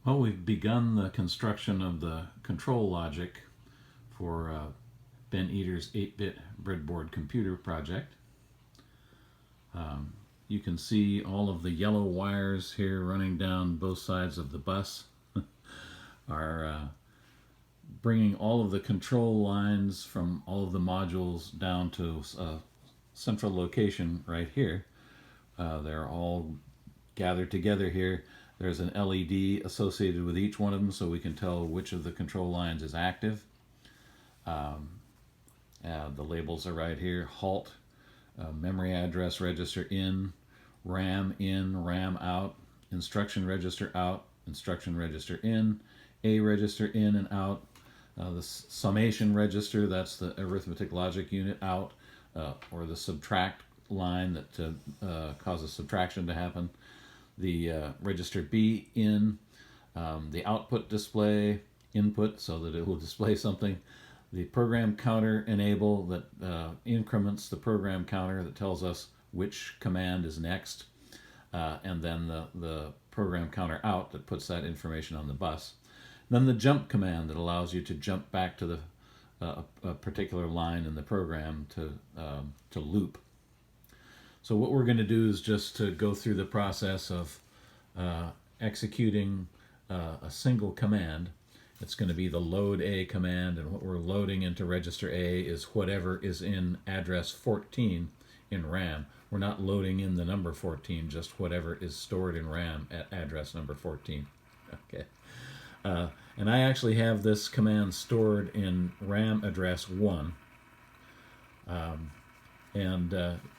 Well, we've begun the construction of the control logic for Ben Eater's 8-bit breadboard computer project. You can see all of the yellow wires here running down both sides of the bus are bringing all of the control lines from all of the modules down to a central location right here. They're all gathered together here. There's an LED associated with each one of them so we can tell which of the control lines is active. The labels are right here: halt, memory address register in, RAM out, instruction register out, instruction register in, A register in and out, the summation register, that's the arithmetic logic unit, out, or the subtract line that causes subtraction to happen, the register B in, the output display input so that it will display something, the program counter enable that increments the program counter that tells us which command is next, and then the program counter out that puts that information on the bus. Then the jump command that allows you to jump back to a particular line in the program to loop. So what we're going to do is just to go through the process of executing a single command. It's going to be the load A command, and what we're loading into register A is whatever is in address 14 in RAM. We're not loading in the number 14, just whatever is stored in RAM at address number 14. Okay. And I actually have this command stored in RAM address 1.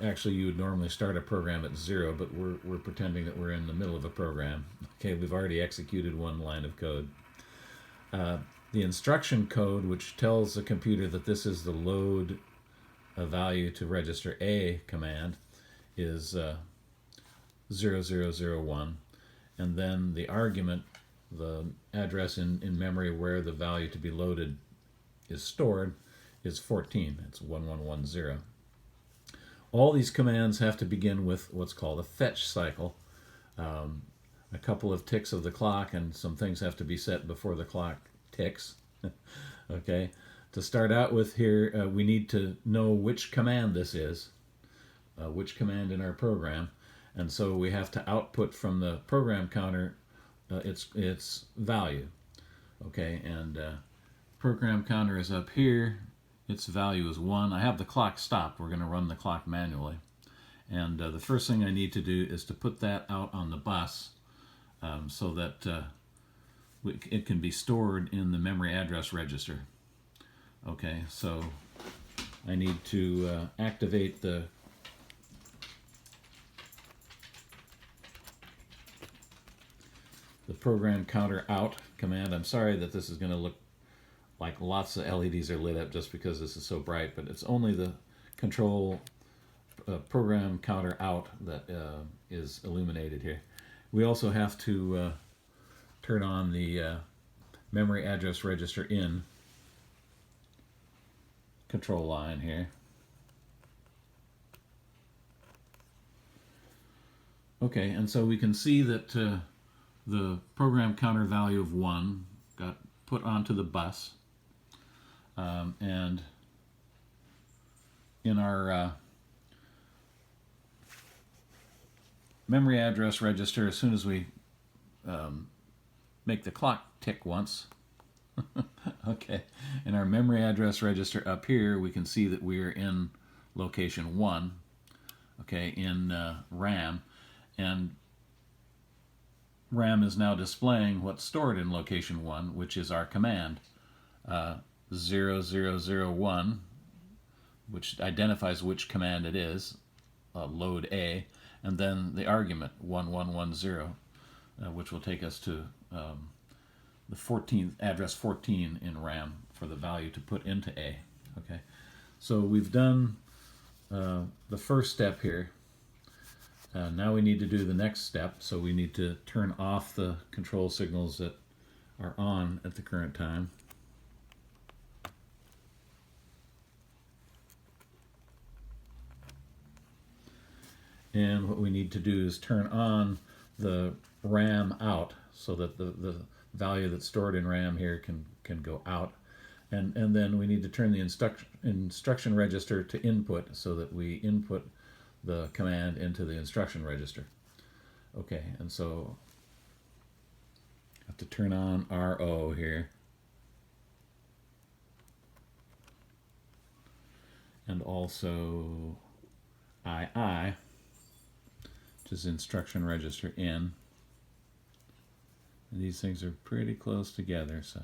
Actually, you would normally start a program at 0, but we're pretending that we're in the middle of a program. Okay, we've already executed one line of code. The instruction code, which tells the computer that this is the load a value to register A command, is 0001, and then the argument, the address in memory where the value to be loaded is stored, is 14. It's 1110. All these commands have to begin with what's called a fetch cycle. A couple of ticks of the clock and some things have to be set before the clock ticks. Okay, to start out with here, we need to know which command this is, which command in our program, and so we have to output from the program counter its value. Okay, and program counter is up here. Its value is 1. I have the clock stopped. We're going to run the clock manually. And the first thing I need to do is to put that out on the bus so that it can be stored in the memory address register. Okay, so I need to activate the program counter out command. I'm sorry that this is going to look like lots of LEDs are lit up just because this is so bright, but it's only the control program counter out that is illuminated here. We also have to turn on the memory address register in control line here. Okay, and so we can see that the program counter value of 1 got put onto the bus. And in our memory address register, as soon as we make the clock tick once, okay, in our memory address register up here, we can see that we're in location 1, okay, in RAM, and RAM is now displaying what's stored in location 1, which is our command. 0001, which identifies which command it is, load A, and then the argument 1110, which will take us to the 14th address 14 in RAM for the value to put into A. Okay, so we've done the first step here. Now we need to do the next step, so we need to turn off the control signals that are on at the current time. And what we need to do is turn on the RAM out so that the value that's stored in RAM here can go out. And then we need to turn the instruction register to input so that we input the command into the instruction register. Okay, and so I have to turn on RO here. And also II, which is instruction register in. And these things are pretty close together, so.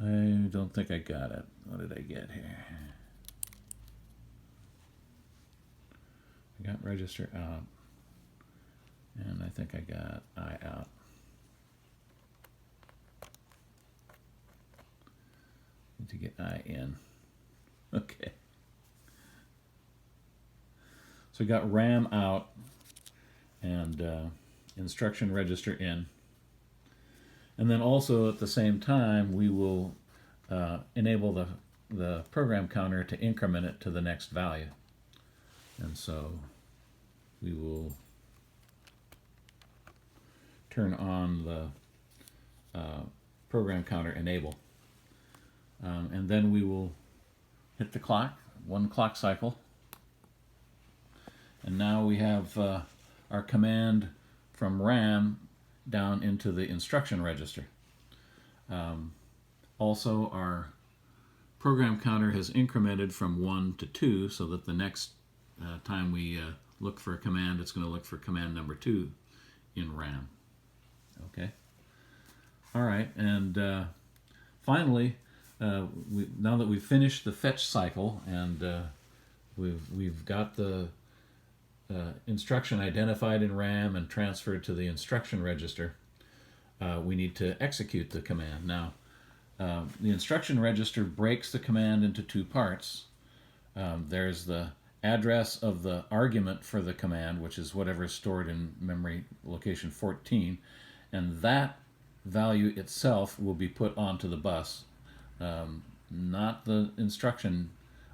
I don't think I got it. What did I get here? I got register out, and I think I got I out. Need to get I in. Okay. So we got RAM out and instruction register in. And then also at the same time, we will enable the program counter to increment it to the next value. And so we will turn on the program counter enable. And then we will hit the clock, 1 clock cycle. And now we have our command from RAM down into the instruction register. Also, our program counter has incremented from 1 to 2 so that the next time we look for a command, it's going to look for command number 2 in RAM. Okay. All right, and finally, now that we've finished the fetch cycle and we've got the instruction identified in RAM and transferred to the instruction register, we need to execute the command. Now, the instruction register breaks the command into 2 parts. There's the address of the argument for the command, which is whatever is stored in memory location 14, and that value itself will be put onto the bus, not the instruction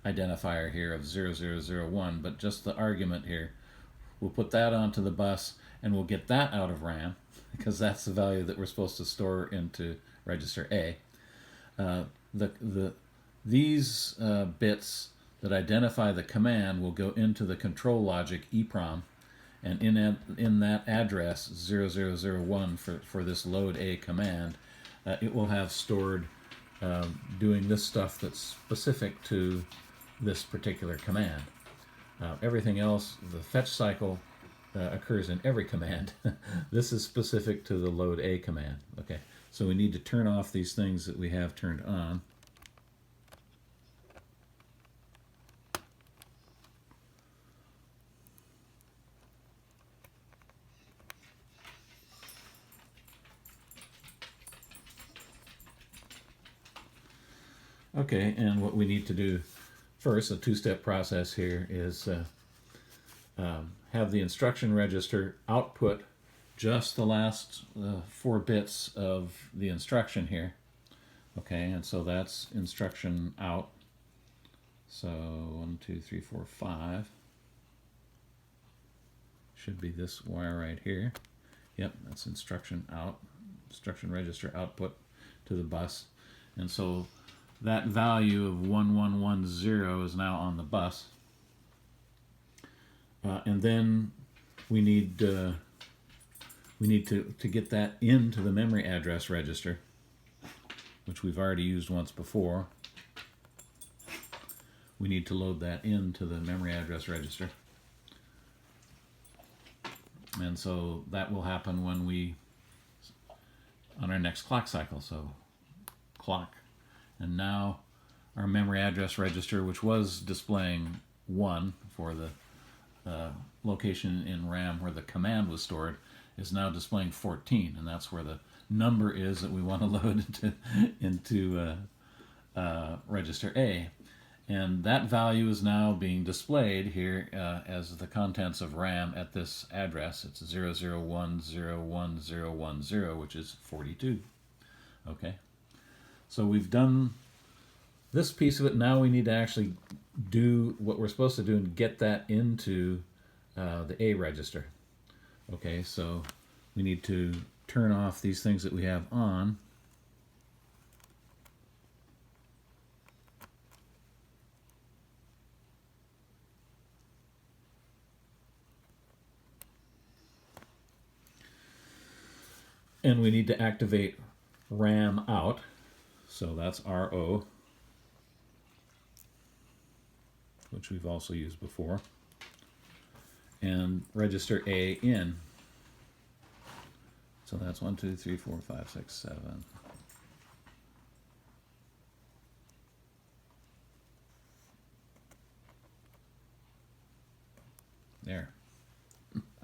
identifier here of 0001, but just the argument here. We'll put that onto the bus and we'll get that out of RAM because that's the value that we're supposed to store into register A. These bits that identify the command will go into the control logic EEPROM, and in that address 0001 for this load A command, it will have stored doing this stuff that's specific to this particular command. Everything else, the fetch cycle occurs in every command. This is specific to the load A command. Okay, so we need to turn off these things that we have turned on. Okay, and what we need to do first, a 2-step process here, is have the instruction register output just the last 4 bits of the instruction here. Okay, and so that's instruction out. So 1, 2, 3, 4, 5. Should be this wire right here. Yep, that's instruction out, instruction register output to the bus. And so that value of 1110 is now on the bus. And then we need to get that into the memory address register, which we've already used once before. We need to load that into the memory address register. And so that will happen when on our next clock cycle. So clock. And now our memory address register, which was displaying 1 for the location in RAM where the command was stored, is now displaying 14, and that's where the number is that we want to load into register A. And that value is now being displayed here as the contents of RAM at this address. It's 00101010, which is 42. Okay, so we've done this piece of it. Now we need to actually do what we're supposed to do and get that into the A register. Okay, so we need to turn off these things that we have on. And we need to activate RAM out. So that's RO, which we've also used before. And register A in. So that's 1, 2, 3, 4, 5, 6, 7. There.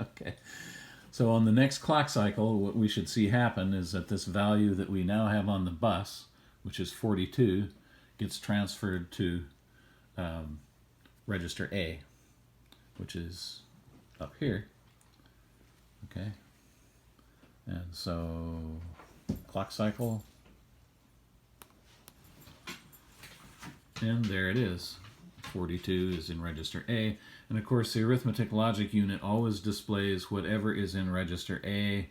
Okay. So on the next clock cycle, what we should see happen is that this value that we now have on the bus, which is 42, gets transferred to register A, which is up here. Okay. And so clock cycle, and there it is. 42 is in register A. And of course, the arithmetic logic unit always displays whatever is in register A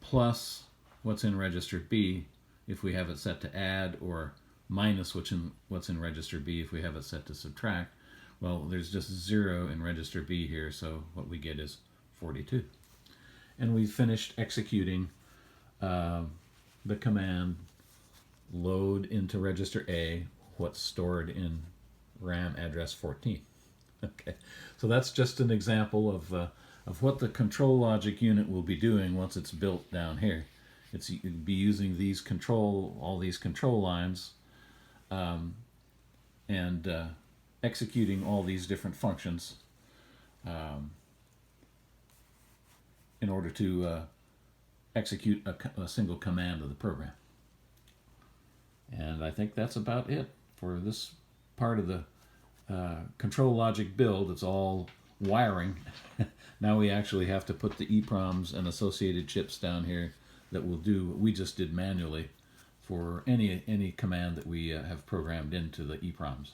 plus what's in register B if we have it set to add, or minus what's in register B if we have it set to subtract. Well, there's just 0 in register B here, so what we get is 42. And we finished executing the command load into register A what's stored in RAM address 14. Okay, so that's just an example of what the control logic unit will be doing once it's built down here. It'll be using all these control lines, and executing all these different functions in order to execute a single command of the program. And I think that's about it for this part of the control logic build. It's all wiring. Now we actually have to put the EEPROMs and associated chips down here that will do what we just did manually for any command that we have programmed into the EEPROMs.